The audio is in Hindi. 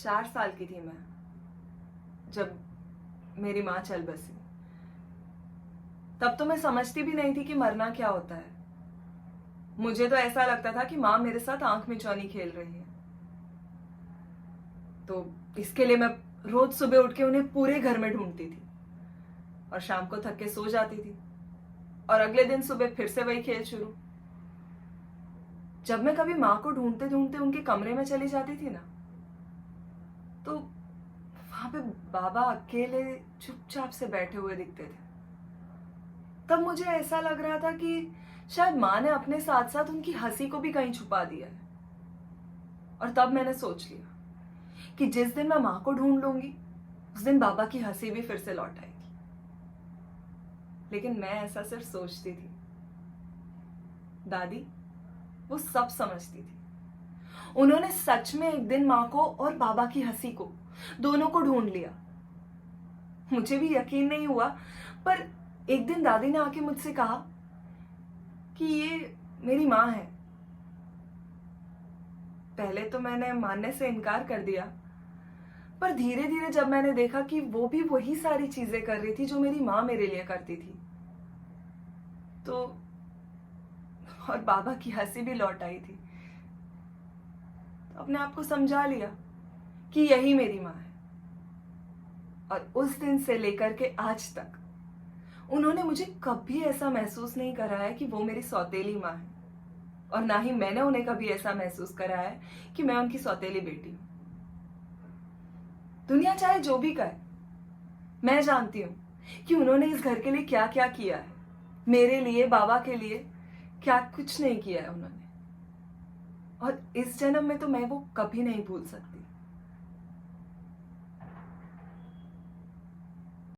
4 साल की थी मैं जब मेरी माँ चल बसी। तब तो मैं समझती भी नहीं थी कि मरना क्या होता है। मुझे तो ऐसा लगता था कि माँ मेरे साथ आंख मिचौनी खेल रही है। तो इसके लिए मैं रोज सुबह उठ के उन्हें पूरे घर में ढूंढती थी और शाम को थक के सो जाती थी और अगले दिन सुबह फिर से वही खेल शुरू। जब मैं कभी माँ को ढूंढते ढूंढते उनके कमरे में चली जाती थी ना, तो वहां पे बाबा अकेले चुपचाप से बैठे हुए दिखते थे। तब मुझे ऐसा लग रहा था कि शायद माँ ने अपने साथ साथ उनकी हंसी को भी कहीं छुपा दिया है। और तब मैंने सोच लिया कि जिस दिन मैं माँ को ढूंढ लूंगी उस दिन बाबा की हंसी भी फिर से लौट आएगी। लेकिन मैं ऐसा सिर्फ सोचती थी। दादी वो सब समझती थी। उन्होंने सच में एक दिन माँ को और बाबा की हंसी को दोनों को ढूंढ लिया। मुझे भी यकीन नहीं हुआ, पर एक दिन दादी ने आके मुझसे कहा कि ये मेरी माँ है। पहले तो मैंने मानने से इनकार कर दिया, पर धीरे धीरे जब मैंने देखा कि वो भी वही सारी चीजें कर रही थी जो मेरी माँ मेरे लिए करती थी, तो और बाबा की हंसी भी लौट आई थी, तो अपने आप को समझा लिया कि यही मेरी माँ है। और उस दिन से लेकर के आज तक उन्होंने मुझे कभी ऐसा महसूस नहीं कराया कि वो मेरी सौतेली माँ है, और ना ही मैंने उन्हें कभी ऐसा महसूस कराया है कि मैं उनकी सौतेली बेटी हूं। दुनिया चाहे जो भी कहे, मैं जानती हूं कि उन्होंने इस घर के लिए क्या क्या किया है। मेरे लिए, बाबा के लिए क्या कुछ नहीं किया है उन्होंने। और इस जन्म में तो मैं वो कभी नहीं भूल सकती।